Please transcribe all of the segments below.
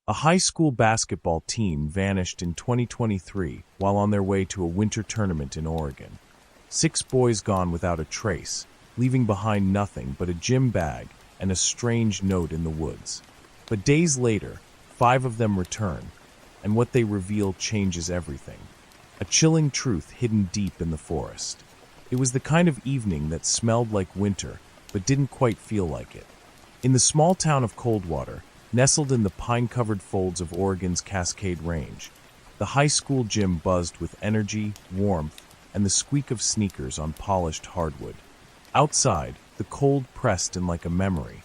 A high school basketball team vanished in 2023 while on their way to a winter tournament in Oregon. 6 boys gone without a trace, leaving behind nothing but a gym bag and a strange note in the woods. But days later, 5 of them return, and what they reveal changes everything. A chilling truth hidden deep in the forest. It was the kind of evening that smelled like winter, but didn't quite feel like it. In the small town of Coldwater, nestled in the pine-covered folds of Oregon's Cascade Range, the high school gym buzzed with energy, warmth, and the squeak of sneakers on polished hardwood. Outside, the cold pressed in like a memory,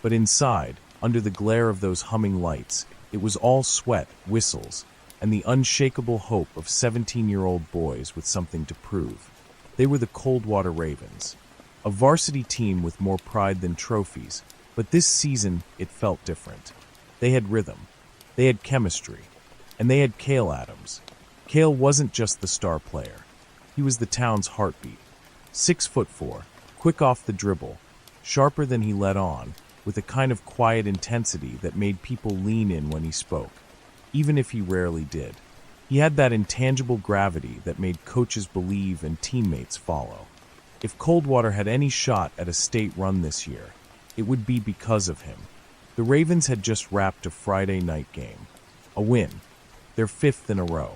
but inside, under the glare of those humming lights, it was all sweat, whistles, and the unshakable hope of 17-year-old boys with something to prove. They were the Coldwater Ravens, a varsity team with more pride than trophies, but this season it felt different. They had rhythm, they had chemistry, and they had Cale Adams. Cale wasn't just the star player. He was the town's heartbeat. 6'4", quick off the dribble, sharper than he let on, with a kind of quiet intensity that made people lean in when he spoke, even if he rarely did. He had that intangible gravity that made coaches believe and teammates follow. If Coldwater had any shot at a state run this year, it would be because of him. The Ravens had just wrapped a Friday night game. A win. Their 5th in a row.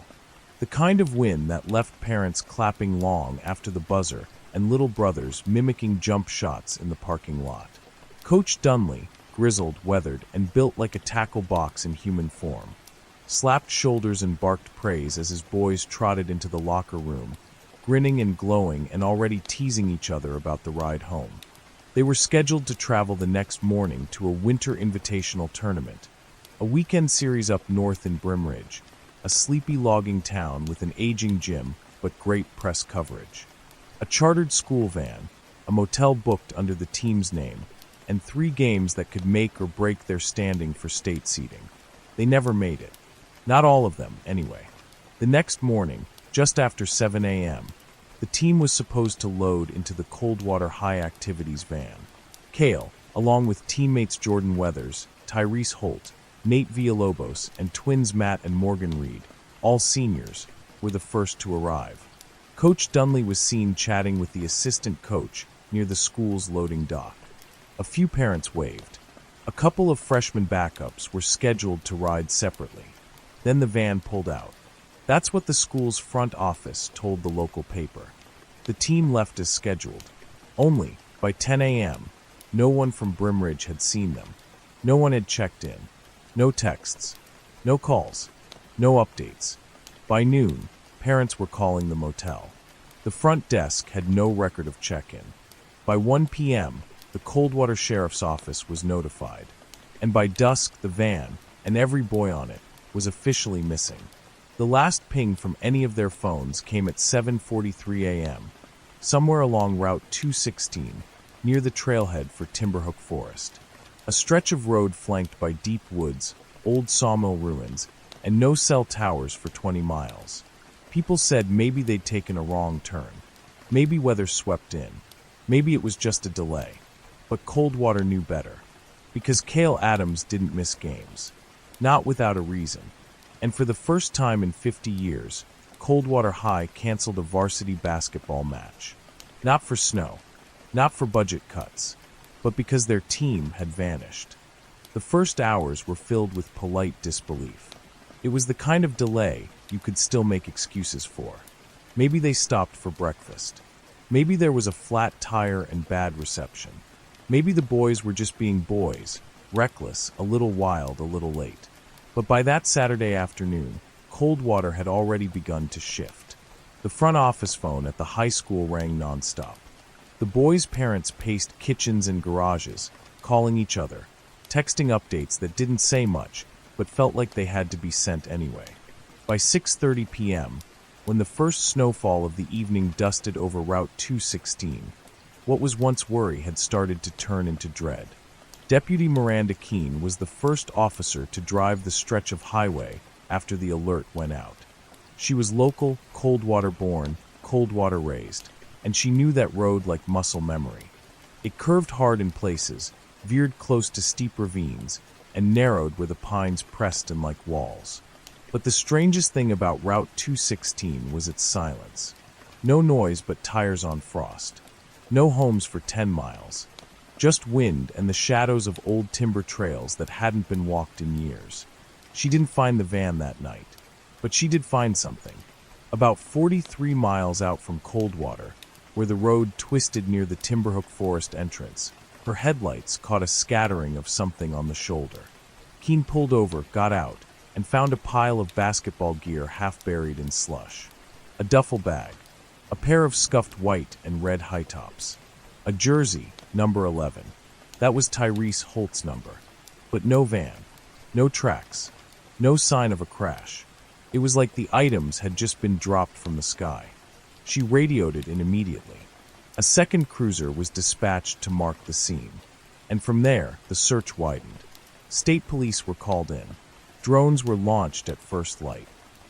The kind of win that left parents clapping long after the buzzer and little brothers mimicking jump shots in the parking lot. Coach Dunley, grizzled, weathered, and built like a tackle box in human form, slapped shoulders and barked praise as his boys trotted into the locker room, grinning and glowing and already teasing each other about the ride home. They were scheduled to travel the next morning to a winter invitational tournament, a weekend series up north in Brimridge, a sleepy logging town with an aging gym but great press coverage. A chartered school van, a motel booked under the team's name, and 3 games that could make or break their standing for state seeding. They never made it. Not all of them, anyway. The next morning, just after 7 a.m., the team was supposed to load into the Coldwater High Activities van. Cale, along with teammates Jordan Weathers, Tyrese Holt, Nate Villalobos, and twins Matt and Morgan Reed, all seniors, were the first to arrive. Coach Dunley was seen chatting with the assistant coach near the school's loading dock. A few parents waved. A couple of freshman backups were scheduled to ride separately. Then the van pulled out. That's what the school's front office told the local paper. The team left as scheduled. Only, by 10 a.m., no one from Brimridge had seen them. No one had checked in. No texts. No calls. No updates. By noon, parents were calling the motel. The front desk had no record of check-in. By 1 p.m., the Coldwater Sheriff's Office was notified. And by dusk, the van, and every boy on it, was officially missing. The last ping from any of their phones came at 7:43 a.m., somewhere along Route 216, near the trailhead for Timberhook Forest, a stretch of road flanked by deep woods, old sawmill ruins, and no cell towers for 20 miles. People said maybe they'd taken a wrong turn. Maybe weather swept in. Maybe it was just a delay. But Coldwater knew better. Because Cale Adams didn't miss games. Not without a reason. And for the first time in 50 years, Coldwater High canceled a varsity basketball match. Not for snow, not for budget cuts, but because their team had vanished. The first hours were filled with polite disbelief. It was the kind of delay you could still make excuses for. Maybe they stopped for breakfast. Maybe there was a flat tire and bad reception. Maybe the boys were just being boys, reckless, a little wild, a little late. But by that Saturday afternoon, Coldwater had already begun to shift. The front office phone at the high school rang nonstop. The boys' parents paced kitchens and garages, calling each other, texting updates that didn't say much, but felt like they had to be sent anyway. By 6:30 p.m., when the first snowfall of the evening dusted over Route 216, what was once worry had started to turn into dread. Deputy Miranda Keene was the first officer to drive the stretch of highway after the alert went out. She was local, Coldwater-born, Coldwater-raised, and she knew that road like muscle memory. It curved hard in places, veered close to steep ravines, and narrowed where the pines pressed in like walls. But the strangest thing about Route 216 was its silence. No noise but tires on frost. No homes for 10 miles. Just wind and the shadows of old timber trails that hadn't been walked in years. She didn't find the van that night, but she did find something. About 43 miles out from Coldwater, where the road twisted near the Timberhook Forest entrance, her headlights caught a scattering of something on the shoulder. Keene pulled over, got out, and found a pile of basketball gear half buried in slush. A duffel bag, a pair of scuffed white and red high tops, a jersey, number 11. That was Tyrese Holt's number. But no van, no tracks, no sign of a crash. It was like the items had just been dropped from the sky. She radioed it in immediately. A second cruiser was dispatched to mark the scene, and from there, the search widened. State police were called in. Drones were launched at first light.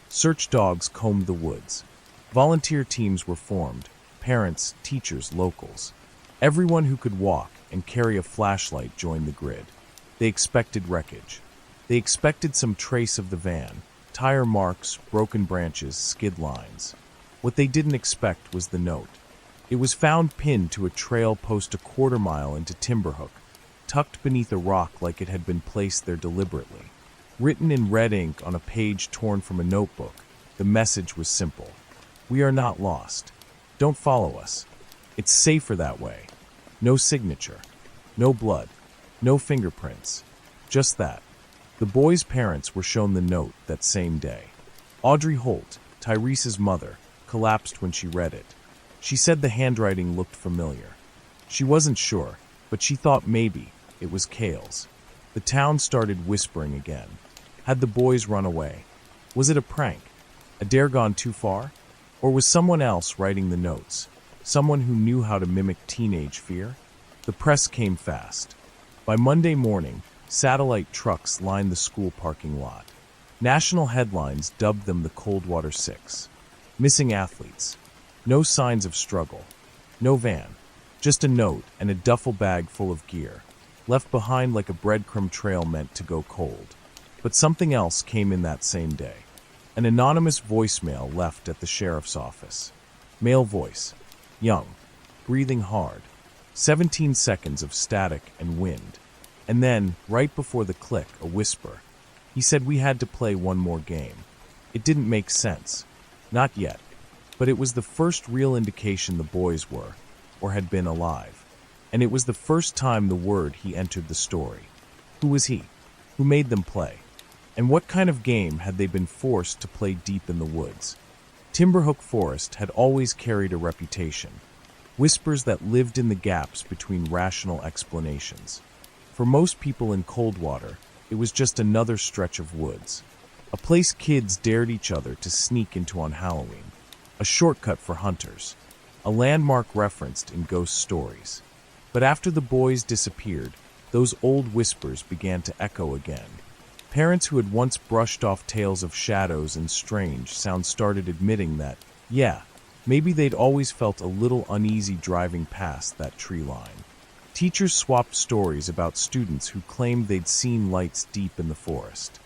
Search dogs combed the woods. Volunteer teams were formed, parents, teachers, locals. Everyone who could walk and carry a flashlight joined the grid. They expected wreckage. They expected some trace of the van, tire marks, broken branches, skid lines. What they didn't expect was the note. It was found pinned to a trail post a quarter-mile into Timberhook, tucked beneath a rock like it had been placed there deliberately. Written in red ink on a page torn from a notebook, the message was simple. We are not lost. Don't follow us. It's safer that way. No signature. No blood. No fingerprints. Just that. The boy's parents were shown the note that same day. Audrey Holt, Tyrese's mother, collapsed when she read it. She said the handwriting looked familiar. She wasn't sure, but she thought maybe it was Cale's. The town started whispering again. Had the boys run away? Was it a prank? A dare gone too far? Or was someone else writing the notes? Someone who knew how to mimic teenage fear? The press came fast. By Monday morning, satellite trucks lined the school parking lot. National headlines dubbed them the Coldwater Six. Missing athletes. No signs of struggle. No van. Just a note and a duffel bag full of gear, left behind like a breadcrumb trail meant to go cold. But something else came in that same day. An anonymous voicemail left at the sheriff's office. Male voice. Young. Breathing hard. 17 seconds of static and wind. And then, right before the click, a whisper. He said we had to play one more game. It didn't make sense. Not yet. But it was the first real indication the boys were, or had been alive. And it was the first time the word he entered the story. Who was he? Who made them play? And what kind of game had they been forced to play deep in the woods? Timberhook Forest had always carried a reputation. Whispers that lived in the gaps between rational explanations. For most people in Coldwater, it was just another stretch of woods. A place kids dared each other to sneak into on Halloween. A shortcut for hunters. A landmark referenced in ghost stories. But after the boys disappeared, those old whispers began to echo again. Parents who had once brushed off tales of shadows and strange sounds started admitting that, yeah, maybe they'd always felt a little uneasy driving past that tree line. Teachers swapped stories about students who claimed they'd seen lights deep in the forest.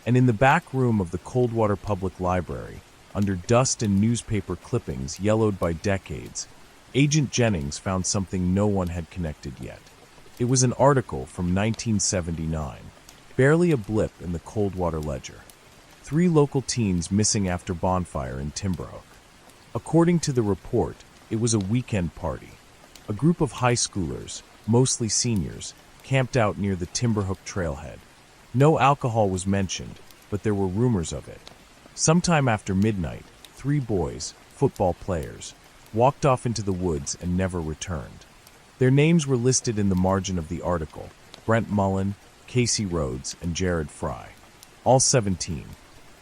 And in the back room of the Coldwater Public Library, under dust and newspaper clippings yellowed by decades, Agent Jennings found something no one had connected yet. It was an article from 1979, barely a blip in the Coldwater Ledger. 3 local teens missing after bonfire in Timberhook. According to the report, it was a weekend party. A group of high schoolers, mostly seniors, camped out near the Timberhook trailhead. No alcohol was mentioned, but there were rumors of it. Sometime after midnight, 3 boys, football players, walked off into the woods and never returned. Their names were listed in the margin of the article: Brent Mullen, Casey Rhodes, and Jared Fry. All 17.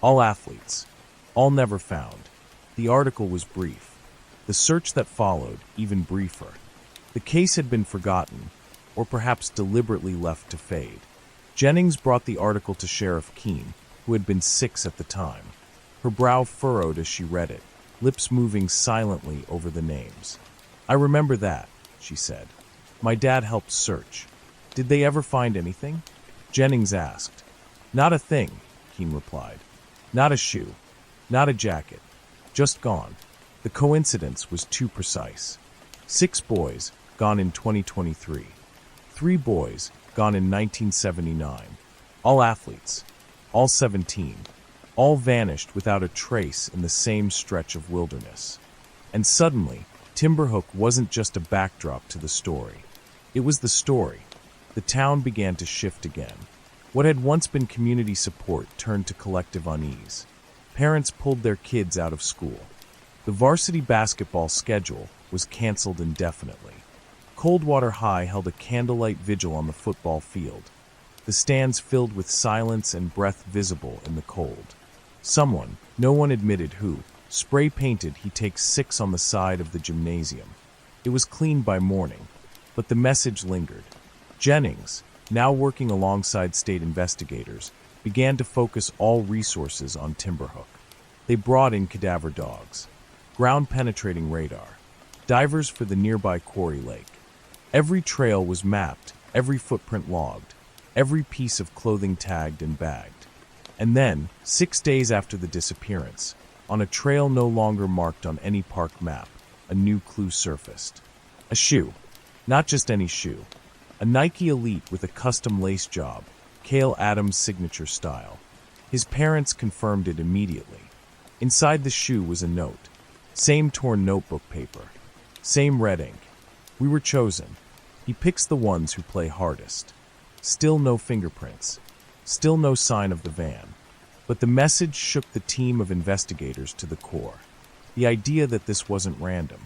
All athletes. All never found. The article was brief. The search that followed, even briefer. The case had been forgotten, or perhaps deliberately left to fade. Jennings brought the article to Sheriff Keene, who had been 6 at the time. Her brow furrowed as she read it, lips moving silently over the names. "I remember that," she said. "My dad helped search. Did they ever find anything?" Jennings asked. Not a thing, Keen replied. Not a shoe. Not a jacket. Just gone. The coincidence was too precise. 6 boys, gone in 2023. 3 boys, gone in 1979. All athletes. All 17. All vanished without a trace in the same stretch of wilderness. And suddenly, Timberhook wasn't just a backdrop to the story. It was the story. The town began to shift again. What had once been community support turned to collective unease. Parents pulled their kids out of school. The varsity basketball schedule was canceled indefinitely. Coldwater High held a candlelight vigil on the football field, the stands filled with silence and breath visible in the cold. Someone, no one admitted who, spray-painted "He takes 6" on the side of the gymnasium. It was clean by morning, but the message lingered. Jennings, now working alongside state investigators, began to focus all resources on Timberhook. They brought in cadaver dogs, ground-penetrating radar, divers for the nearby quarry lake. Every trail was mapped, every footprint logged, every piece of clothing tagged and bagged. And then, 6 days after the disappearance, on a trail no longer marked on any park map, a new clue surfaced. A shoe. Not just any shoe. A Nike Elite with a custom lace job, Cale Adams' signature style. His parents confirmed it immediately. Inside the shoe was a note. Same torn notebook paper. Same red ink. We were chosen. He picks the ones who play hardest. Still no fingerprints. Still no sign of the van. But the message shook the team of investigators to the core. The idea that this wasn't random.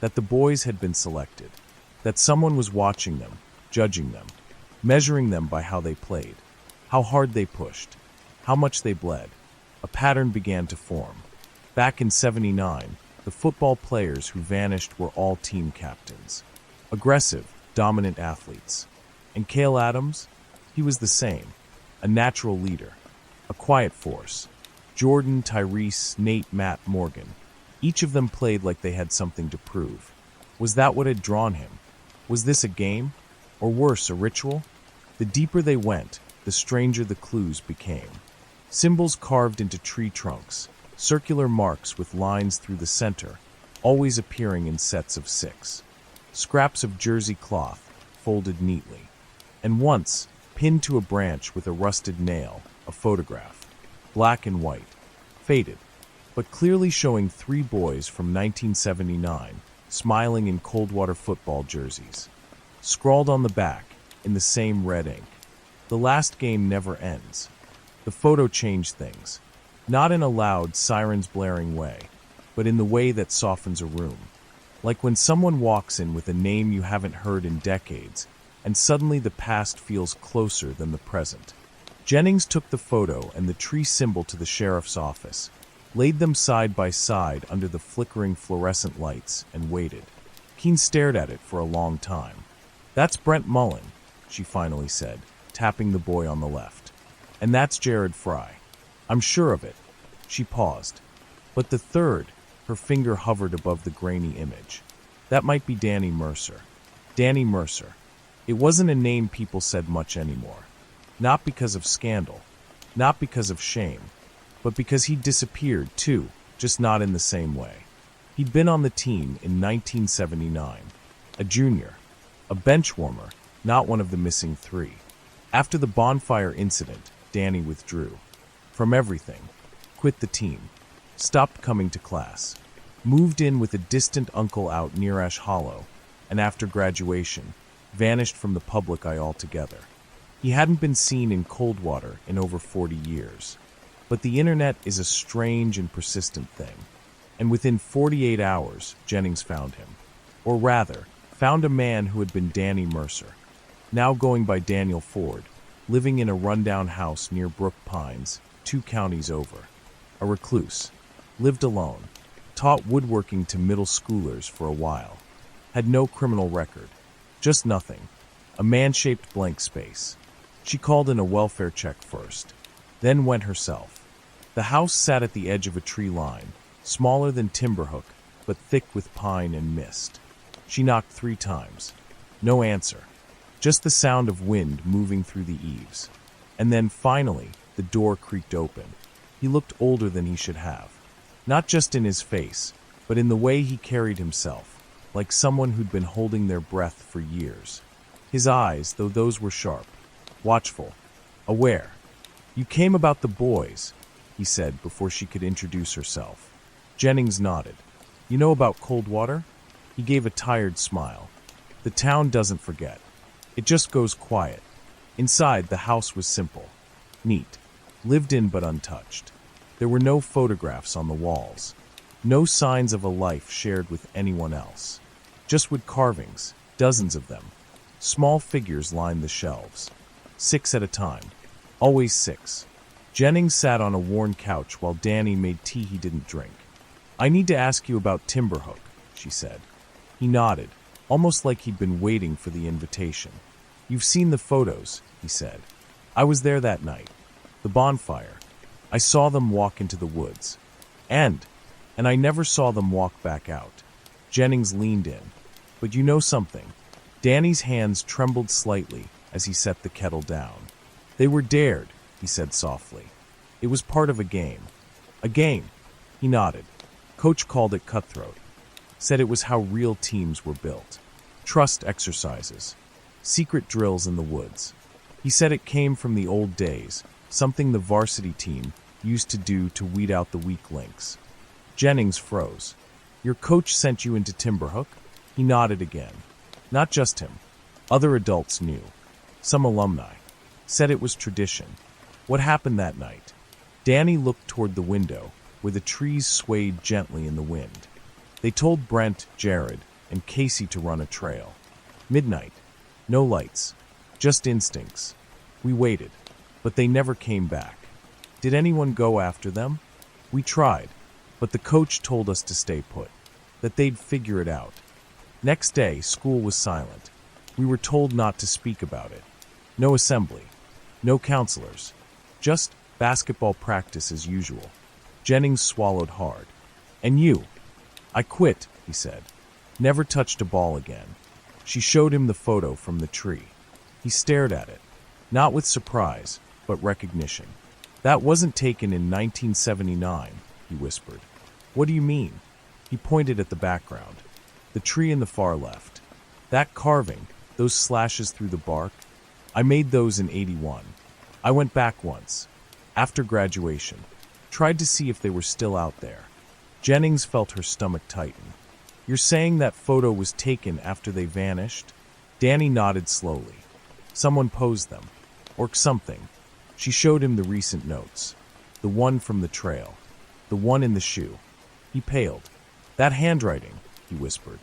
That the boys had been selected. That someone was watching them, judging them, measuring them by how they played, how hard they pushed, how much they bled. A pattern began to form. Back in '79, the football players who vanished were all team captains. Aggressive, dominant athletes. And Cale Adams? He was the same. A natural leader. A quiet force. Jordan, Tyrese, Nate, Matt, Morgan. Each of them played like they had something to prove. Was that what had drawn him? Was this a game? Or worse, a ritual? The deeper they went, the stranger the clues became. Symbols carved into tree trunks, circular marks with lines through the center, always appearing in sets of 6. Scraps of jersey cloth, folded neatly. And once, pinned to a branch with a rusted nail, a photograph. Black and white. Faded, but clearly showing 3 boys from 1979, smiling in Coldwater football jerseys. Scrawled on the back, in the same red ink. The last game never ends. The photo changed things. Not in a loud, sirens blaring way, but in the way that softens a room. Like when someone walks in with a name you haven't heard in decades, and suddenly the past feels closer than the present. Jennings took the photo and the tree symbol to the sheriff's office, laid them side by side under the flickering fluorescent lights, and waited. Keen stared at it for a long time. "That's Brent Mullen," she finally said, tapping the boy on the left. "And that's Jared Fry. I'm sure of it." She paused. But the third, her finger hovered above the grainy image. That might be Danny Mercer. Danny Mercer. It wasn't a name people said much anymore. Not because of scandal. Not because of shame. But because he'd disappeared, too, just not in the same way. He'd been on the team in 1979. A junior. A bench warmer, not one of the missing 3. After the bonfire incident, Danny withdrew. From everything. Quit the team. Stopped coming to class. Moved in with a distant uncle out near Ash Hollow, and after graduation, vanished from the public eye altogether. He hadn't been seen in Coldwater in over 40 years. But the internet is a strange and persistent thing. And within 48 hours, Jennings found him. Or rather, found a man who had been Danny Mercer, now going by Daniel Ford, living in a rundown house near Brook Pines, 2 counties over. A recluse. Lived alone. Taught woodworking to middle schoolers for a while. Had no criminal record. Just nothing. A man-shaped blank space. She called in a welfare check first. Then went herself. The house sat at the edge of a tree line, smaller than Timberhook, but thick with pine and mist. She knocked 3 times. No answer. Just the sound of wind moving through the eaves. And then, finally, the door creaked open. He looked older than he should have. Not just in his face, but in the way he carried himself, like someone who'd been holding their breath for years. His eyes, though those were sharp, watchful, aware. "You came about the boys," he said before she could introduce herself. Jennings nodded. "You know about Coldwater?" He gave a tired smile. "The town doesn't forget. It just goes quiet." Inside, the house was simple, neat, lived in but untouched. There were no photographs on the walls, no signs of a life shared with anyone else. Just wood carvings, dozens of them. Small figures lined the shelves. 6 at a time. Always 6. Jennings sat on a worn couch while Danny made tea he didn't drink. "I need to ask you about Timberhook," she said. He nodded, almost like he'd been waiting for the invitation. "You've seen the photos," he said. "I was there that night. The bonfire. I saw them walk into the woods. And I never saw them walk back out." Jennings leaned in. "But you know something?" Danny's hands trembled slightly as he set the kettle down. "They were dared," he said softly. "It was part of a game." "A game?" He nodded. "Coach called it cutthroat. Said it was how real teams were built. Trust exercises. Secret drills in the woods. He said it came from the old days, something the varsity team used to do to weed out the weak links." Jennings froze. "Your coach sent you into Timberhook?" He nodded again. "Not just him. Other adults knew. Some alumni. Said it was tradition." "What happened that night?" Danny looked toward the window, where the trees swayed gently in the wind. "They told Brent, Jared, and Casey to run a trail. Midnight. No lights. Just instincts. We waited, but they never came back. Did anyone go after them? We tried, but the coach told us to stay put, that they'd figure it out. Next day, school was silent. We were told not to speak about it. No assembly. No counselors. Just basketball practice as usual." Jennings swallowed hard. "And you?" "I quit," he said. "Never touched a ball again." She showed him the photo from the tree. He stared at it, not with surprise, but recognition. "That wasn't taken in 1979, he whispered. "What do you mean?" He pointed at the background. The tree in the far left. "That carving, those slashes through the bark, I made those in '81. I went back once, after graduation, tried to see if they were still out there." Jennings felt her stomach tighten. "You're saying that photo was taken after they vanished?" Danny nodded slowly. "Someone posed them. Or something." She showed him the recent notes. The one from the trail. The one in the shoe. He paled. "That handwriting," he whispered.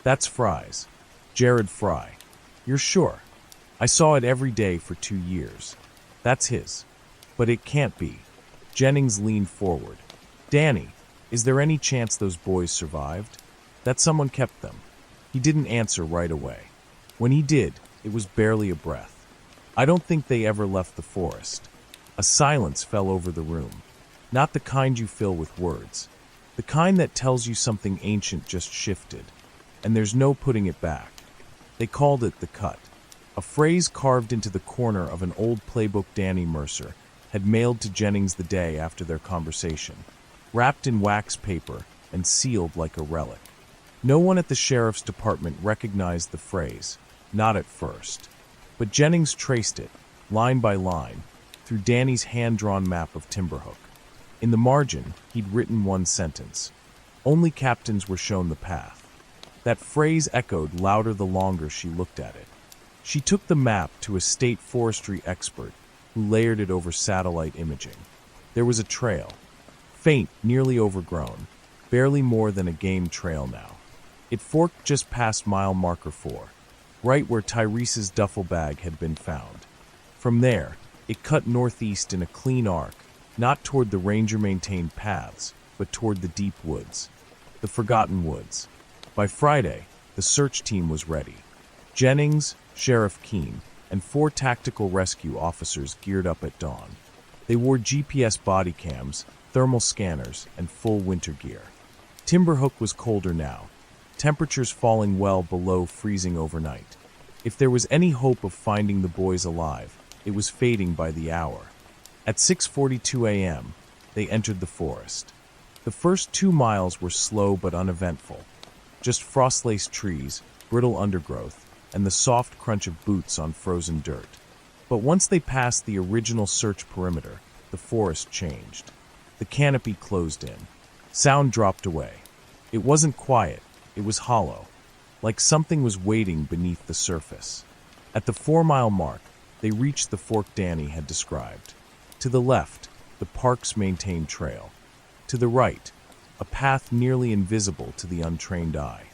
"That's Fry's. Jared Fry." "You're sure?" "I saw it every day for 2 years. That's his." "But it can't be." Jennings leaned forward. "Danny, is there any chance those boys survived? That someone kept them?" He didn't answer right away. When he did, it was barely a breath. "I don't think they ever left the forest." A silence fell over the room. Not the kind you fill with words. The kind that tells you something ancient just shifted, and there's no putting it back. They called it the cut. A phrase carved into the corner of an old playbook Danny Mercer had mailed to Jennings the day after their conversation, wrapped in wax paper and sealed like a relic. No one at the sheriff's department recognized the phrase, not at first. But Jennings traced it, line by line, through Danny's hand-drawn map of Timberhook. In the margin, he'd written one sentence. Only captains were shown the path. That phrase echoed louder the longer she looked at it. She took the map to a state forestry expert who layered it over satellite imaging. There was a trail. Faint, nearly overgrown, barely more than a game trail now. It forked just past mile marker 4, right where Tyrese's duffel bag had been found. From there, it cut northeast in a clean arc, not toward the ranger-maintained paths, but toward the deep woods. The forgotten woods. By Friday, the search team was ready. Jennings, Sheriff Keene, and 4 tactical rescue officers geared up at dawn. They wore GPS body cams, thermal scanners, and full winter gear. Timberhook was colder now, temperatures falling well below freezing overnight. If there was any hope of finding the boys alive, It was fading by the hour. At 6:42 a.m., they entered the forest. The first 2 miles were slow but uneventful. Just frost-laced trees, brittle undergrowth, and the soft crunch of boots on frozen dirt. But once they passed the original search perimeter, the forest changed. The canopy closed in. Sound dropped away. It wasn't quiet, it was hollow, like something was waiting beneath the surface. At the 4-mile mark, they reached the fork Danny had described. To the left, the park's maintained trail. To the right, a path nearly invisible to the untrained eye.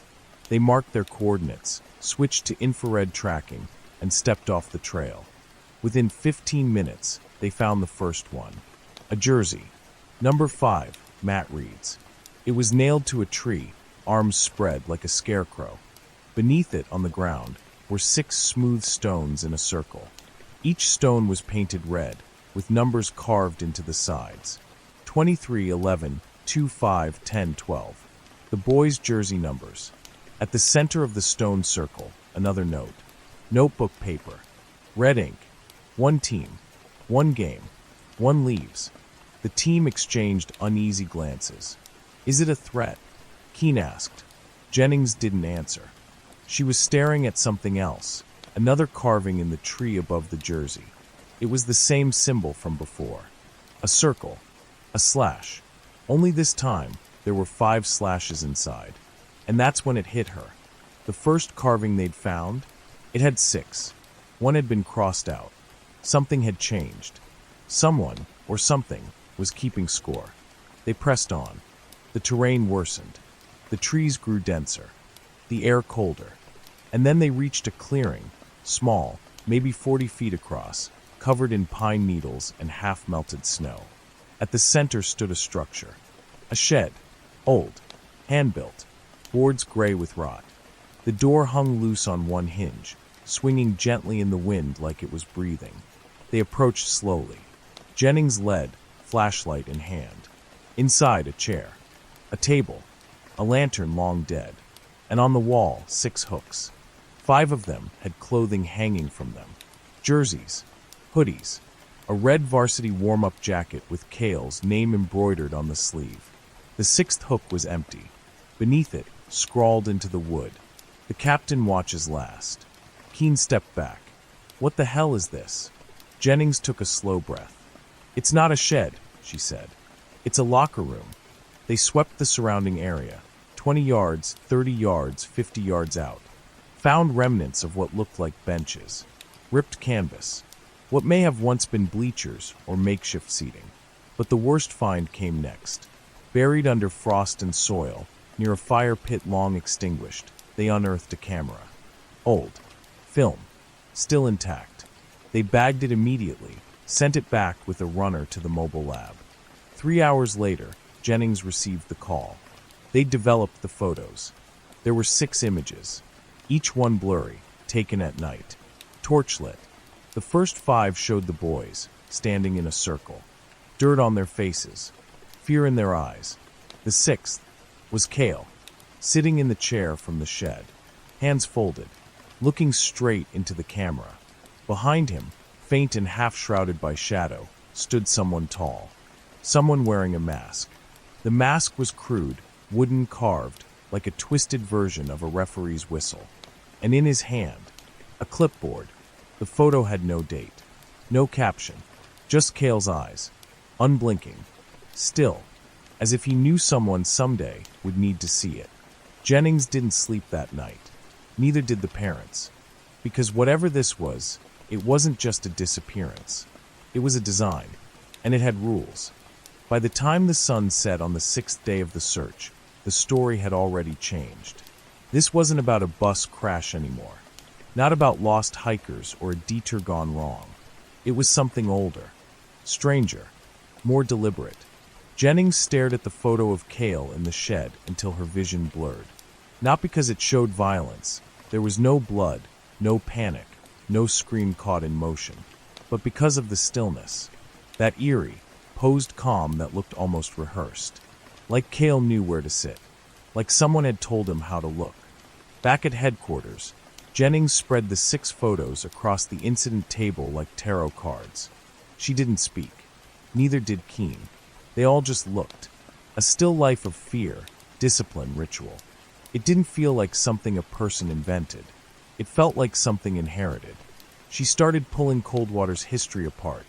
They marked their coordinates, switched to infrared tracking, and stepped off the trail. Within 15 minutes, they found the first one. A jersey. Number 5, Matt reads. It was nailed to a tree, arms spread like a scarecrow. Beneath it, on the ground, were 6 smooth stones in a circle. Each stone was painted red, with numbers carved into the sides. 23, 11, 2, 5, 10, 12. The boys' jersey numbers. At the center of the stone circle, another note. Notebook paper. Red ink. 1 team. 1 game. 1 leaves. The team exchanged uneasy glances. Is it a threat? Keene asked. Jennings didn't answer. She was staring at something else, another carving in the tree above the jersey. It was the same symbol from before. A circle. A slash. Only this time, there were 5 slashes inside. And that's when it hit her. The first carving they'd found, it had 6. 1 had been crossed out. Something had changed. Someone, or something, was keeping score. They pressed on. The terrain worsened. The trees grew denser. The air colder. And then they reached a clearing, small, maybe 40 feet across, covered in pine needles and half-melted snow. At the center stood a structure. A shed. Old. Hand-built. Boards gray with rot. The door hung loose on one hinge, swinging gently in the wind like it was breathing. They approached slowly. Jennings led, flashlight in hand. Inside, a chair. A table. A lantern long dead. And on the wall, 6 hooks. 5 of them had clothing hanging from them. Jerseys. Hoodies. A red varsity warm-up jacket with Cale's name embroidered on the sleeve. The 6th hook was empty. Beneath it, scrawled into the wood, "The captain watches last." Keene stepped back. "What the hell is this?" Jennings took a slow breath. "It's not a shed," she said. "It's a locker room." They swept the surrounding area, 20 yards, 30 yards, 50 yards out. Found remnants of what looked like benches. Ripped canvas. What may have once been bleachers or makeshift seating. But the worst find came next. Buried under frost and soil, near a fire pit long extinguished, they unearthed a camera. Old. Film. Still intact. They bagged it immediately, sent it back with a runner to the mobile lab. 3 hours later, Jennings received the call. They'd developed the photos. There were 6 images, each one blurry, taken at night. Torchlit. The first 5 showed the boys, standing in a circle. Dirt on their faces. Fear in their eyes. The 6th was Cale, sitting in the chair from the shed, hands folded, looking straight into the camera. Behind him, faint and half-shrouded by shadow, stood someone tall. Someone wearing a mask. The mask was crude, wooden carved, like a twisted version of a referee's whistle. And in his hand, a clipboard. The photo had no date, no caption, just Cale's eyes, unblinking, still, as if he knew someone someday would need to see it. Jennings didn't sleep that night. Neither did the parents. Because whatever this was, it wasn't just a disappearance. It was a design, and it had rules. By the time the sun set on the 6th day of the search, the story had already changed. This wasn't about a bus crash anymore. Not about lost hikers or a detour gone wrong. It was something older, stranger, more deliberate. Jennings stared at the photo of Cale in the shed until her vision blurred. Not because it showed violence. There was no blood, no panic, no scream caught in motion. But because of the stillness. That eerie, posed calm that looked almost rehearsed. Like Cale knew where to sit. Like someone had told him how to look. Back at headquarters, Jennings spread the 6 photos across the incident table like tarot cards. She didn't speak. Neither did Keene. They all just looked. A still life of fear, discipline, ritual. It didn't feel like something a person invented. It felt like something inherited. She started pulling Coldwater's history apart,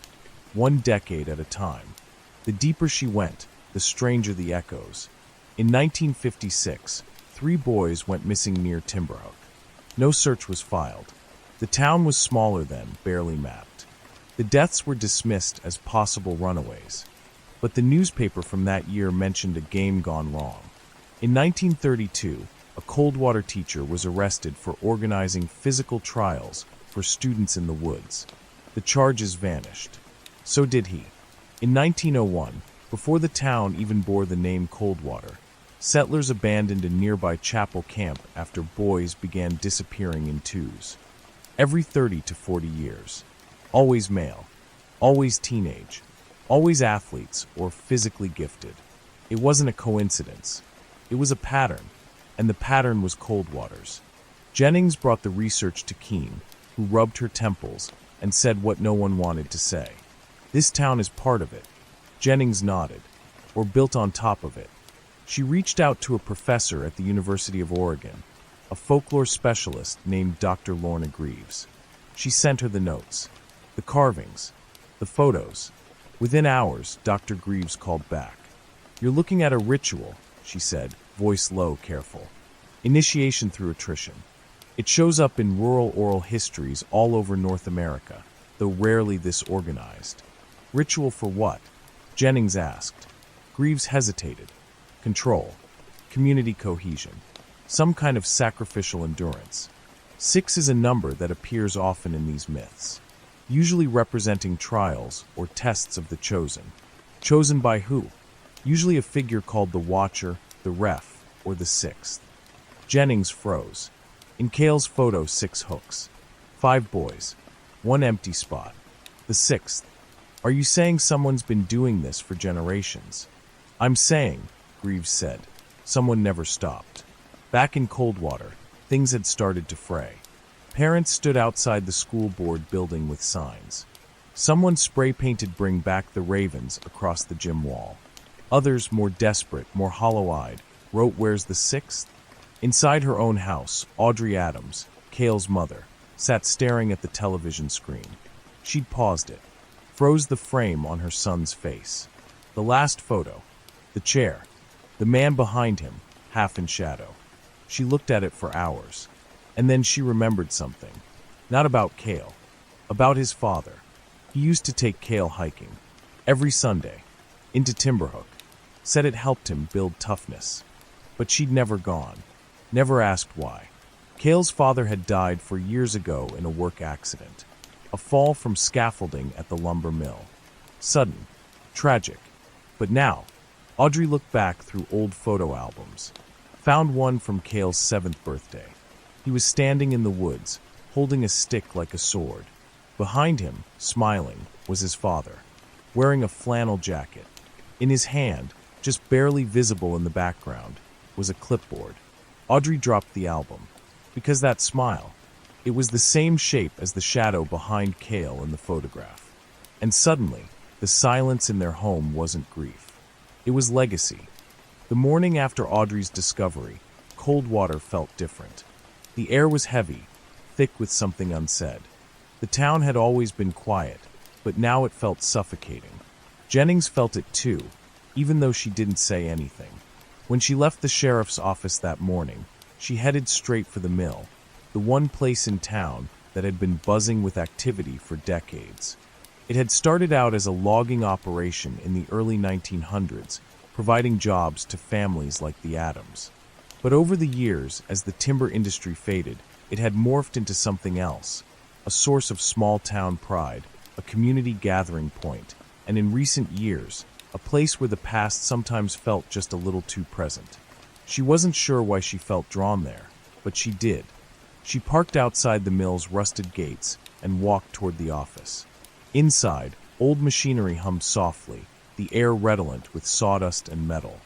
one decade at a time. The deeper she went, the stranger the echoes. In 1956, 3 boys went missing near Timberhook. No search was filed. The town was smaller then, barely mapped. The deaths were dismissed as possible runaways. But the newspaper from that year mentioned a game gone wrong. In 1932, a Coldwater teacher was arrested for organizing physical trials for students in the woods. The charges vanished. So did he. In 1901, before the town even bore the name Coldwater, settlers abandoned a nearby chapel camp after boys began disappearing in twos. Every 30 to 40 years. Always male. Always teenage. Always athletes or physically gifted. It wasn't a coincidence. It was a pattern, and the pattern was Coldwater's. Jennings brought the research to Keene, who rubbed her temples and said what no one wanted to say. This town is part of it. Jennings nodded, or built on top of it. She reached out to a professor at the University of Oregon, a folklore specialist named Dr. Lorna Greaves. She sent her the notes, the carvings, the photos. Within hours, Dr. Greaves called back. "You're looking at a ritual," she said, voice low, careful. "Initiation through attrition. It shows up in rural oral histories all over North America, though rarely this organized." "Ritual for what?" Jennings asked. Greaves hesitated. "Control. Community cohesion. Some kind of sacrificial endurance. 6 is a number that appears often in these myths, usually representing trials or tests of the chosen. Chosen by who? Usually a figure called the Watcher, the Ref, or the Sixth." Jennings froze. In Cale's photo, 6 hooks. 5 boys. 1 empty spot. The 6th. "Are you saying someone's been doing this for generations?" "I'm saying," Greaves said, "someone never stopped." Back in Coldwater, things had started to fray. Parents stood outside the school board building with signs. Someone spray-painted "Bring Back the Ravens" across the gym wall. Others, more desperate, more hollow-eyed, wrote "Where's the 6th?" Inside her own house, Audrey Adams, Cale's mother, sat staring at the television screen. She'd paused it, froze the frame on her son's face. The last photo, the chair, the man behind him, half in shadow. She looked at it for hours. And then she remembered something. Not about Cale. About his father. He used to take Cale hiking. Every Sunday. Into Timberhook. Said it helped him build toughness. But she'd never gone. Never asked why. Cale's father had died 4 years ago in a work accident. A fall from scaffolding at the lumber mill. Sudden. Tragic. But now, Audrey looked back through old photo albums. Found one from Cale's 7th birthday. He was standing in the woods, holding a stick like a sword. Behind him, smiling, was his father, wearing a flannel jacket. In his hand, just barely visible in the background, was a clipboard. Audrey dropped the album. Because that smile, it was the same shape as the shadow behind Cale in the photograph. And suddenly, the silence in their home wasn't grief. It was legacy. The morning after Audrey's discovery, Coldwater felt different. The air was heavy, thick with something unsaid. The town had always been quiet, but now it felt suffocating. Jennings felt it too, even though she didn't say anything. When she left the sheriff's office that morning, she headed straight for the mill, the one place in town that had been buzzing with activity for decades. It had started out as a logging operation in the early 1900s, providing jobs to families like the Adams. But over the years, as the timber industry faded, it had morphed into something else, a source of small-town pride, a community gathering point, and in recent years, a place where the past sometimes felt just a little too present. She wasn't sure why she felt drawn there, but she did. She parked outside the mill's rusted gates and walked toward the office. Inside, old machinery hummed softly, the air redolent with sawdust and metal.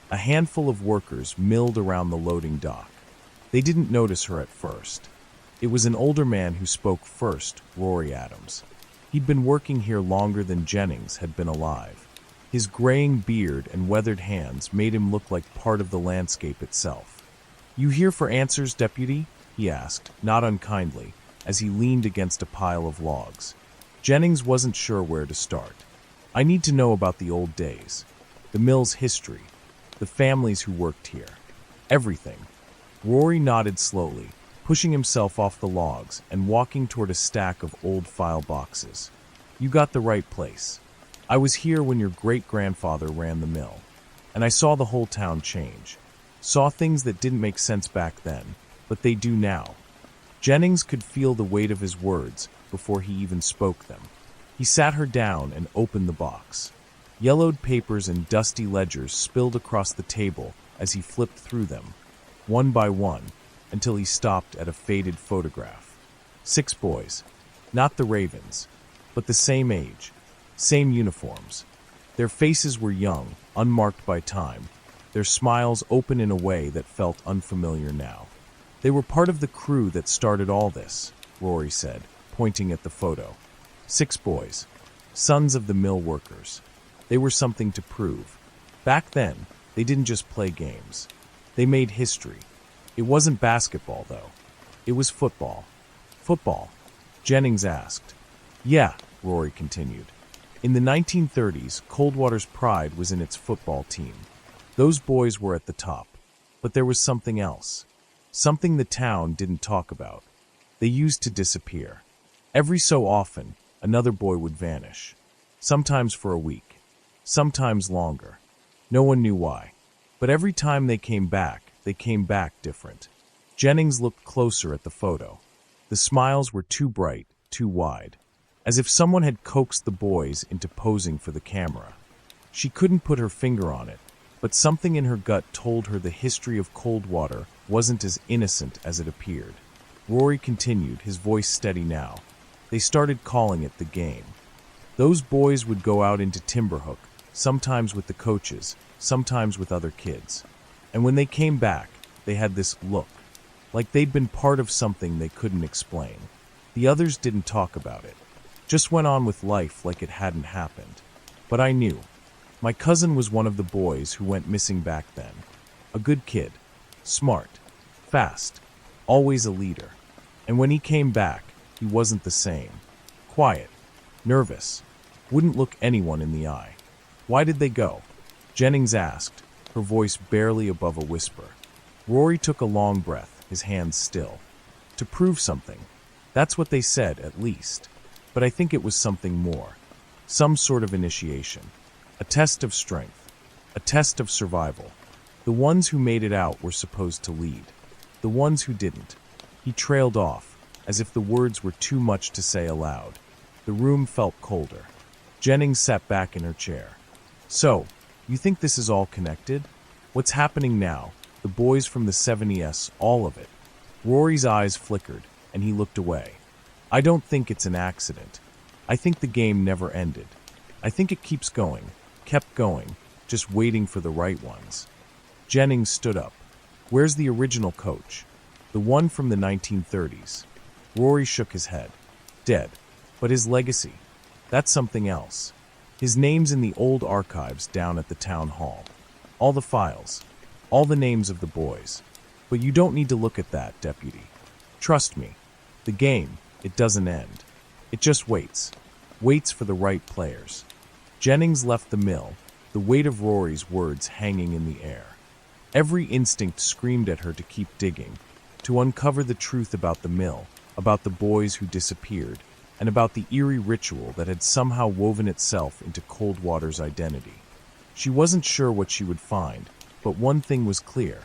A handful of workers milled around the loading dock. They didn't notice her at first. It was an older man who spoke first, Rory Adams. He'd been working here longer than Jennings had been alive. His graying beard and weathered hands made him look like part of the landscape itself. "You here for answers, deputy?" he asked, not unkindly, as he leaned against a pile of logs. Jennings wasn't sure where to start. "I need to know about the old days, the mill's history, the families who worked here. Everything." Rory nodded slowly, pushing himself off the logs and walking toward a stack of old file boxes. "You got the right place. I was here when your great-grandfather ran the mill, and I saw the whole town change. Saw things that didn't make sense back then, but they do now." Jennings could feel the weight of his words before he even spoke them. He sat her down and opened the box. Yellowed papers and dusty ledgers spilled across the table as he flipped through them, one by one, until he stopped at a faded photograph. 6 boys. Not the Ravens, but the same age, same uniforms. Their faces were young, unmarked by time, their smiles open in a way that felt unfamiliar now. "They were part of the crew that started all this," Rory said, pointing at the photo. 6 boys, sons of the mill workers. They were something to prove. Back then, they didn't just play games. They made history. It wasn't basketball, though. It was football. "Football?" Jennings asked. "Yeah," Rory continued. "In the 1930s, Coldwater's pride was in its football team. Those boys were at the top. But there was something else. Something the town didn't talk about. They used to disappear. Every so often, another boy would vanish. Sometimes for a week. Sometimes longer. No one knew why. But every time they came back different." Jennings looked closer at the photo. The smiles were too bright, too wide, as if someone had coaxed the boys into posing for the camera. She couldn't put her finger on it, but something in her gut told her the history of Coldwater wasn't as innocent as it appeared. Rory continued, his voice steady now. "They started calling it the game. Those boys would go out into Timberhook, sometimes with the coaches, sometimes with other kids. And when they came back, they had this look, like they'd been part of something they couldn't explain. The others didn't talk about it, just went on with life like it hadn't happened. But I knew. My cousin was one of the boys who went missing back then. A good kid, smart, fast, always a leader. And when he came back, he wasn't the same. Quiet, nervous, wouldn't look anyone in the eye." "Why did they go?" Jennings asked, her voice barely above a whisper. Rory took a long breath, his hands still. "To prove something. That's what they said, at least. But I think it was something more. Some sort of initiation. A test of strength. A test of survival. The ones who made it out were supposed to lead. The ones who didn't." He trailed off, as if the words were too much to say aloud. The room felt colder. Jennings sat back in her chair. "So, you think this is all connected? What's happening now? The boys from the 70s, all of it?" Rory's eyes flickered, and he looked away. "I don't think it's an accident. I think the game never ended. I think it keeps going, kept going, just waiting for the right ones." Jennings stood up. "Where's the original coach? The one from the 1930s? Rory shook his head. "Dead. But his legacy? That's something else. His name's in the old archives down at the town hall. All the files. All the names of the boys. But you don't need to look at that, deputy. Trust me. The game, it doesn't end. It just waits. Waits for the right players." Jennings left the mill, the weight of Rory's words hanging in the air. Every instinct screamed at her to keep digging, to uncover the truth about the mill, about the boys who disappeared, and about the eerie ritual that had somehow woven itself into Coldwater's identity. She wasn't sure what she would find, but one thing was clear.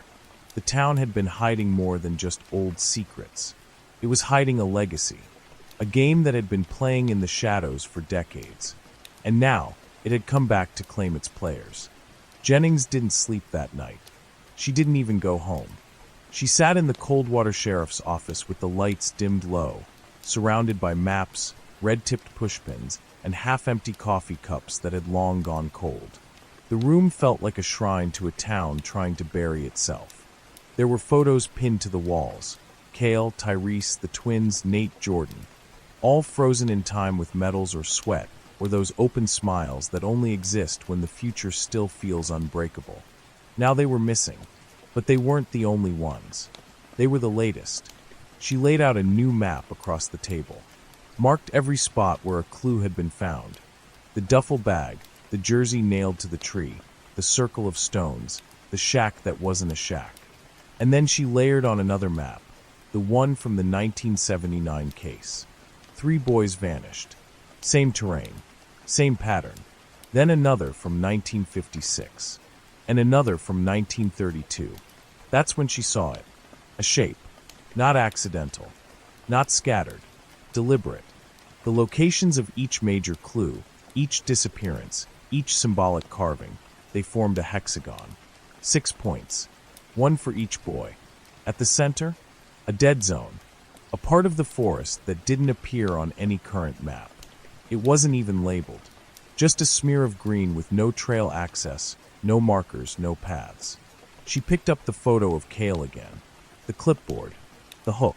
The town had been hiding more than just old secrets. It was hiding a legacy, a game that had been playing in the shadows for decades. And now, it had come back to claim its players. Jennings didn't sleep that night. She didn't even go home. She sat in the Coldwater Sheriff's office with the lights dimmed low, surrounded by maps, red-tipped pushpins, and half-empty coffee cups that had long gone cold. The room felt like a shrine to a town trying to bury itself. There were photos pinned to the walls, Cale, Tyrese, the twins, Nate, Jordan. All frozen in time with medals or sweat, or those open smiles that only exist when the future still feels unbreakable. Now they were missing, but they weren't the only ones. They were the latest. She laid out a new map across the table, marked every spot where a clue had been found. The duffel bag, the jersey nailed to the tree, the circle of stones, the shack that wasn't a shack. And then she layered on another map, the one from the 1979 case. 3 boys vanished. Same terrain, same pattern. Then another from 1956. And another from 1932. That's when she saw it. A shape. Not accidental. Not scattered. Deliberate. The locations of each major clue, each disappearance, each symbolic carving, they formed a hexagon. 6 points. 1 for each boy. At the center, a dead zone. A part of the forest that didn't appear on any current map. It wasn't even labeled. Just a smear of green with no trail access, no markers, no paths. She picked up the photo of Cale again. The clipboard. The hook.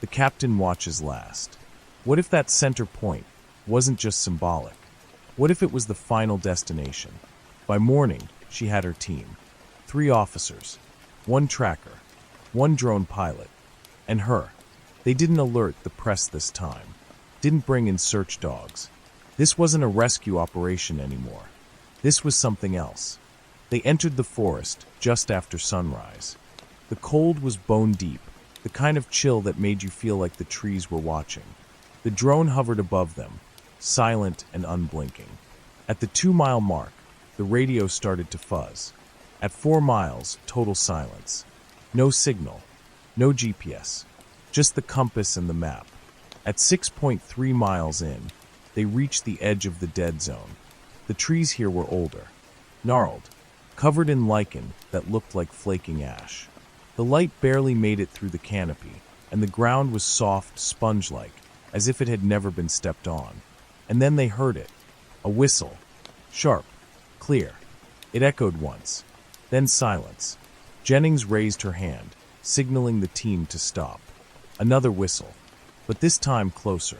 The captain watches last. What if that center point wasn't just symbolic? What if it was the final destination? By morning, she had her team. 3 officers. 1 tracker. 1 drone pilot. And her. They didn't alert the press this time. Didn't bring in search dogs. This wasn't a rescue operation anymore. This was something else. They entered the forest just after sunrise. The cold was bone deep, the kind of chill that made you feel like the trees were watching. The drone hovered above them, silent and unblinking. At the 2-mile mark, the radio started to fuzz. At 4 miles, total silence. No signal, no GPS, just the compass and the map. At 6.3 miles in, they reached the edge of the dead zone. The trees here were older, gnarled, covered in lichen that looked like flaking ash. The light barely made it through the canopy, and the ground was soft, sponge-like, as if it had never been stepped on. And then they heard it. A whistle. Sharp. Clear. It echoed once. Then silence. Jennings raised her hand, signaling the team to stop. Another whistle. But this time closer.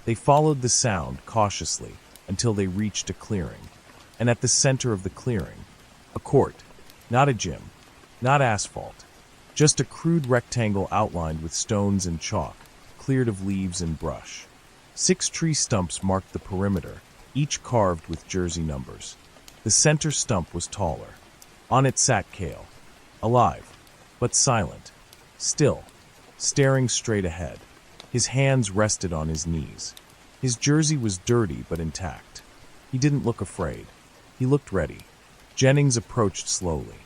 They followed the sound cautiously until they reached a clearing. And at the center of the clearing, a court. Not a gym. Not asphalt. Just a crude rectangle outlined with stones and chalk, cleared of leaves and brush. 6 tree stumps marked the perimeter, each carved with jersey numbers. The center stump was taller. On it sat Cale. Alive, but silent. Still, staring straight ahead. His hands rested on his knees. His jersey was dirty but intact. He didn't look afraid. He looked ready. Jennings approached slowly.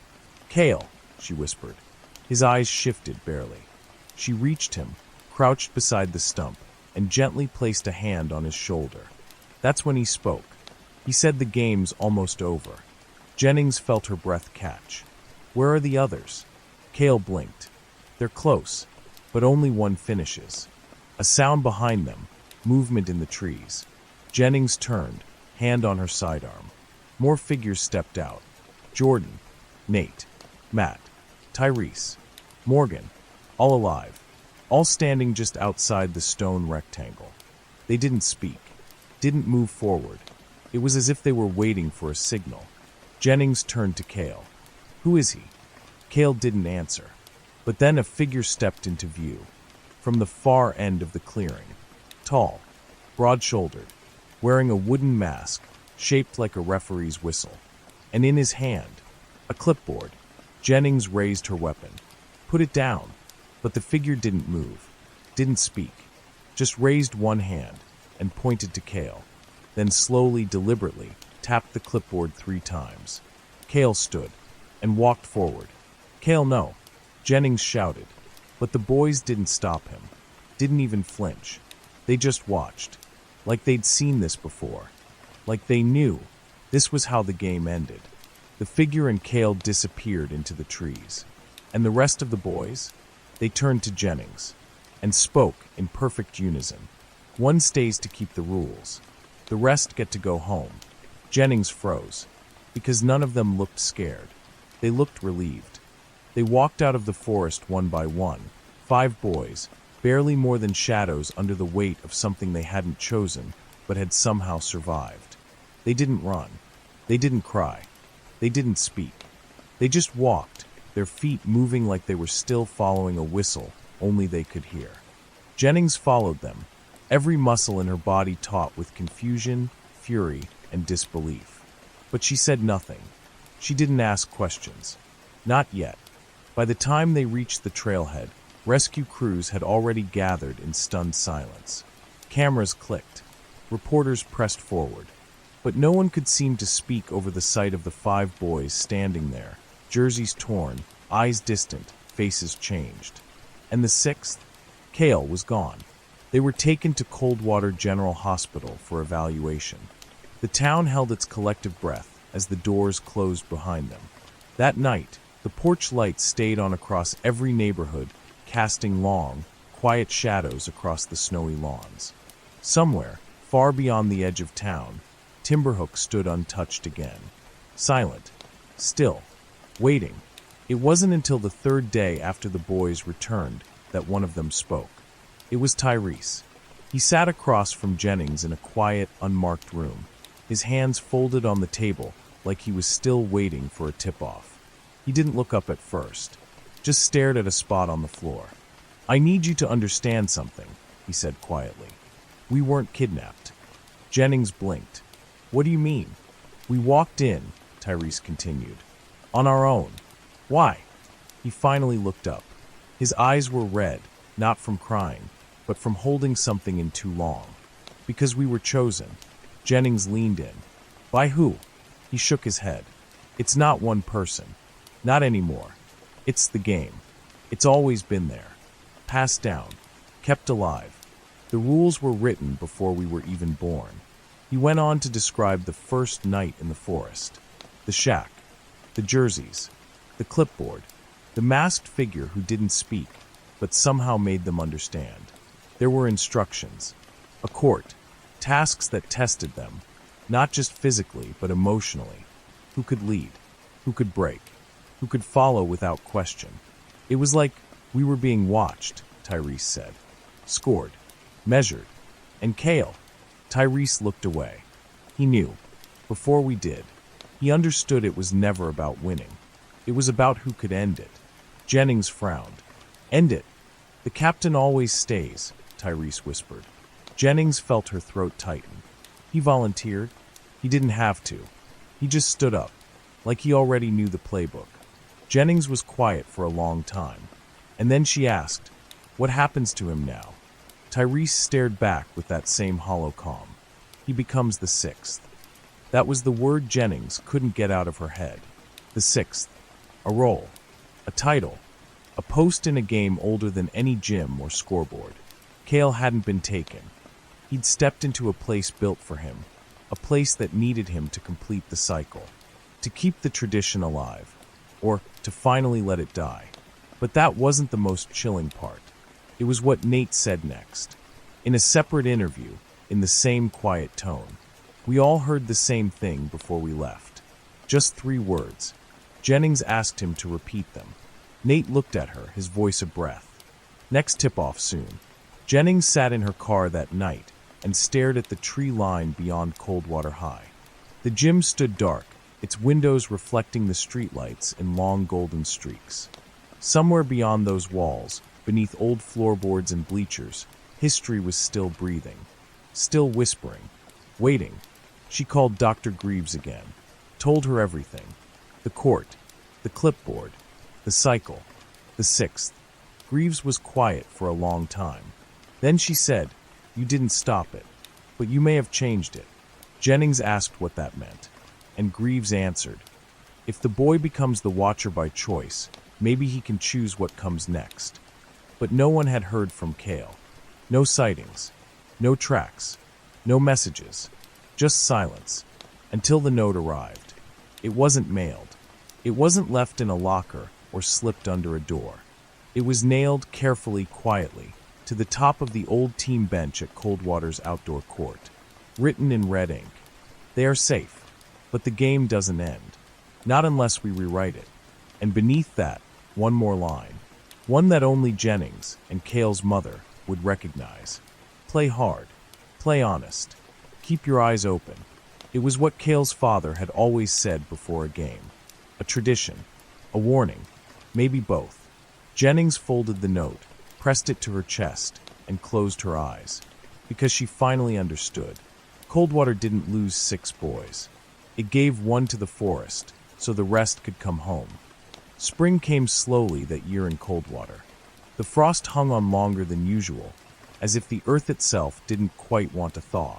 "Cale," she whispered. His eyes shifted barely. She reached him, crouched beside the stump, and gently placed a hand on his shoulder. That's when he spoke. He said the game's almost over. Jennings felt her breath catch. "Where are the others?" Cale blinked. "They're close, but only one finishes." A sound behind them, movement in the trees. Jennings turned, hand on her sidearm. More figures stepped out. Jordan, Nate, Matt, Tyrese, Morgan, all alive, all standing just outside the stone rectangle. They didn't speak, didn't move forward. It was as if they were waiting for a signal. Jennings turned to Cale. "Who is he?" Cale didn't answer. But then a figure stepped into view. From the far end of the clearing. Tall, broad-shouldered, wearing a wooden mask, shaped like a referee's whistle. And in his hand, a clipboard. Jennings raised her weapon. "Put it down." But the figure didn't move, didn't speak, just raised one hand and pointed to Cale. Then slowly, deliberately, tapped the clipboard 3 times. Cale stood and walked forward. "Cale, no," Jennings shouted. But the boys didn't stop him, didn't even flinch. They just watched, like they'd seen this before, like they knew this was how the game ended. The figure and Cale disappeared into the trees. And the rest of the boys? They turned to Jennings and spoke in perfect unison. "One stays to keep the rules. The rest get to go home." Jennings froze, because none of them looked scared. They looked relieved. They walked out of the forest one by one, 5 boys, barely more than shadows under the weight of something they hadn't chosen, but had somehow survived. They didn't run. They didn't cry. They didn't speak. They just walked, their feet moving like they were still following a whistle only they could hear. Jennings followed them, every muscle in her body taut with confusion, fury, and disbelief. But she said nothing. She didn't ask questions. Not yet. By the time they reached the trailhead, rescue crews had already gathered in stunned silence. Cameras clicked. Reporters pressed forward. But no one could seem to speak over the sight of the 5 boys standing there, jerseys torn, eyes distant, faces changed. And the 6th? Cale was gone. They were taken to Coldwater General Hospital for evaluation. The town held its collective breath as the doors closed behind them. That night, the porch lights stayed on across every neighborhood, casting long, quiet shadows across the snowy lawns. Somewhere, far beyond the edge of town, Timberhook stood untouched again. Silent. Still. Waiting. It wasn't until the 3rd day after the boys returned that one of them spoke. It was Tyrese. He sat across from Jennings in a quiet, unmarked room, his hands folded on the table like he was still waiting for a tip-off. He didn't look up at first, just stared at a spot on the floor. "I need you to understand something," he said quietly. "We weren't kidnapped." Jennings blinked. "What do you mean?" "We walked in," Tyrese continued. "On our own." "Why?" He finally looked up. His eyes were red, not from crying, but from holding something in too long. "Because we were chosen." Jennings leaned in. "By who?" He shook his head. "It's not one person. Not anymore. It's the game. It's always been there. Passed down. Kept alive. The rules were written before we were even born." He went on to describe the first night in the forest. The shack. The jerseys. The clipboard. The masked figure who didn't speak, but somehow made them understand. There were instructions. A court. Tasks that tested them, not just physically, but emotionally. Who could lead? Who could break? Who could follow without question? It was like we were being watched, Tyrese said. Scored. Measured. And Cale. Tyrese looked away. He knew. Before we did. He understood it was never about winning. It was about who could end it. Jennings frowned. "End it." "The captain always stays," Tyrese whispered. Jennings felt her throat tighten. He volunteered. He didn't have to. He just stood up, like he already knew the playbook. Jennings was quiet for a long time. And then she asked, "What happens to him now?" Tyrese stared back with that same hollow calm. "He becomes the 6th. That was the word Jennings couldn't get out of her head. The 6th. A role. A title. A post in a game older than any gym or scoreboard. Cale hadn't been taken. He'd stepped into a place built for him, a place that needed him to complete the cycle, to keep the tradition alive, or to finally let it die. But that wasn't the most chilling part. It was what Nate said next. In a separate interview, in the same quiet tone. We all heard the same thing before we left. Just 3 words. Jennings asked him to repeat them. Nate looked at her, his voice a breath. Next tip-off soon. Jennings sat in her car that night and stared at the tree line beyond Coldwater High. The gym stood dark, its windows reflecting the streetlights in long golden streaks. Somewhere beyond those walls, beneath old floorboards and bleachers, history was still breathing, still whispering, waiting. She called Dr. Greaves again, told her everything. The court, the clipboard, the cycle, the 6th. Greaves was quiet for a long time. Then she said, "You didn't stop it, but you may have changed it." Jennings asked what that meant, and Greaves answered, "If the boy becomes the watcher by choice, maybe he can choose what comes next." But no one had heard from Cale. No sightings, no tracks, no messages, just silence, until the note arrived. It wasn't mailed. It wasn't left in a locker or slipped under a door. It was nailed carefully, quietly, to the top of the old team bench at Coldwater's outdoor court. Written in red ink. "They are safe, but the game doesn't end. Not unless we rewrite it." And beneath that, one more line. One that only Jennings and Cale's mother would recognize. Play hard. Play honest. Keep your eyes open. It was what Cale's father had always said before a game. A tradition. A warning. Maybe both. Jennings folded the note, pressed it to her chest, and closed her eyes. Because she finally understood. Coldwater didn't lose 6 boys. It gave one to the forest, so the rest could come home. Spring came slowly that year in Coldwater. The frost hung on longer than usual, as if the earth itself didn't quite want to thaw.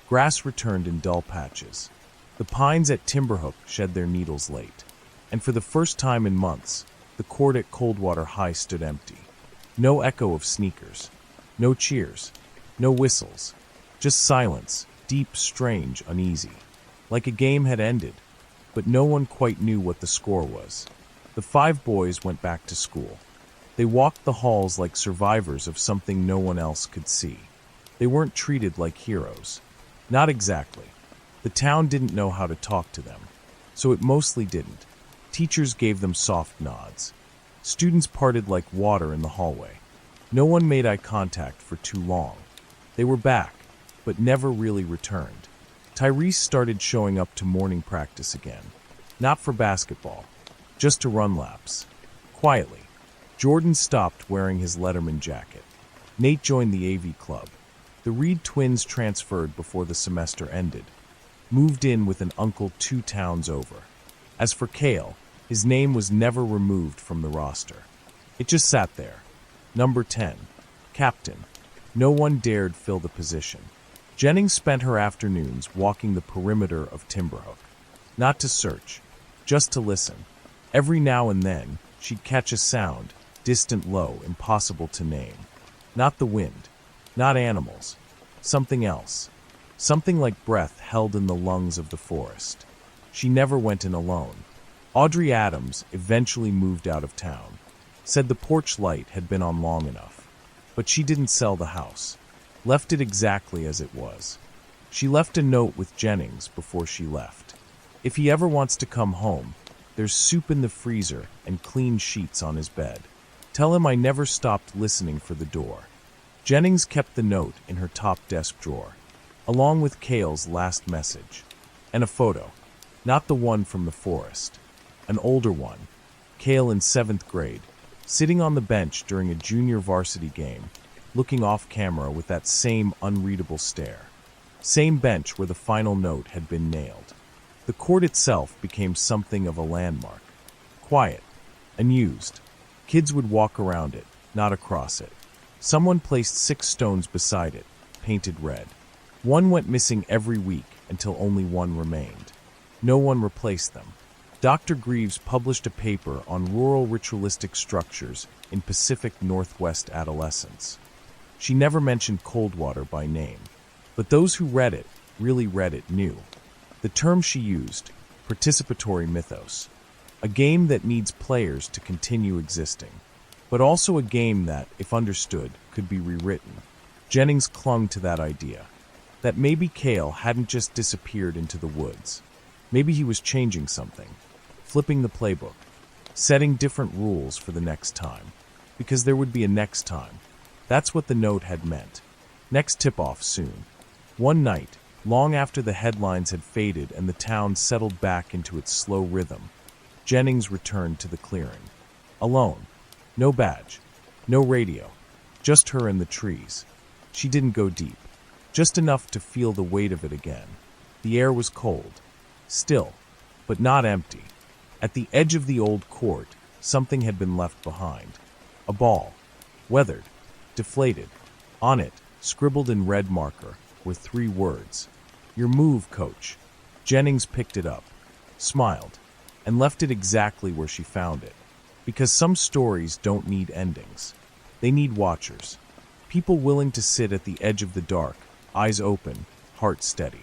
Grass returned in dull patches. The pines at Timberhook shed their needles late. And for the first time in months, the court at Coldwater High stood empty. No echo of sneakers. No cheers. No whistles. Just silence, deep, strange, uneasy. Like a game had ended, but no one quite knew what the score was. The 5 boys went back to school. They walked the halls like survivors of something no one else could see. They weren't treated like heroes. Not exactly. The town didn't know how to talk to them, so it mostly didn't. Teachers gave them soft nods. Students parted like water in the hallway. No one made eye contact for too long. They were back, but never really returned. Tyrese started showing up to morning practice again. Not for basketball, just to run laps. Quietly. Jordan stopped wearing his Letterman jacket. Nate joined the AV club. The Reed twins transferred before the semester ended. Moved in with an uncle 2 towns over. As for Cale, his name was never removed from the roster. It just sat there. Number 10. Captain. No one dared fill the position. Jennings spent her afternoons walking the perimeter of Timberhook. Not to search, just to listen. Every now and then, she'd catch a sound, distant, low, impossible to name. Not the wind, not animals. Something else. Something like breath held in the lungs of the forest. She never went in alone. Audrey Adams eventually moved out of town. Said the porch light had been on long enough. But she didn't sell the house. Left it exactly as it was. She left a note with Jennings before she left. If he ever wants to come home, there's soup in the freezer and clean sheets on his bed. Tell him I never stopped listening for the door. Jennings kept the note in her top desk drawer, along with Cale's last message. And a photo. Not the one from the forest. An older one. Cale in 7th grade, sitting on the bench during a junior varsity game, looking off camera with that same unreadable stare. Same bench where the final note had been nailed. The court itself became something of a landmark. Quiet. Unused. Kids would walk around it, not across it. Someone placed 6 stones beside it, painted red. One went missing every week until only one remained. No one replaced them. Dr. Greaves published a paper on rural ritualistic structures in Pacific Northwest adolescence. She never mentioned Coldwater by name, but those who read it, really read it, knew. The term she used, participatory mythos. A game that needs players to continue existing, but also a game that, if understood, could be rewritten. Jennings clung to that idea. That maybe Cale hadn't just disappeared into the woods. Maybe he was changing something. Flipping the playbook. Setting different rules for the next time. Because there would be a next time. That's what the note had meant. Next tip-off soon. One night, long after the headlines had faded and the town settled back into its slow rhythm, Jennings returned to the clearing. Alone. No badge. No radio. Just her and the trees. She didn't go deep. Just enough to feel the weight of it again. The air was cold. Still, but not empty. At the edge of the old court, something had been left behind. A ball. Weathered. Deflated. On it, scribbled in red marker, were 3 words. Your move, coach. Jennings picked it up, smiled, and left it exactly where she found it. Because some stories don't need endings. They need watchers. People willing to sit at the edge of the dark, eyes open, heart steady.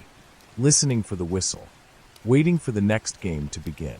Listening for the whistle. Waiting for the next game to begin.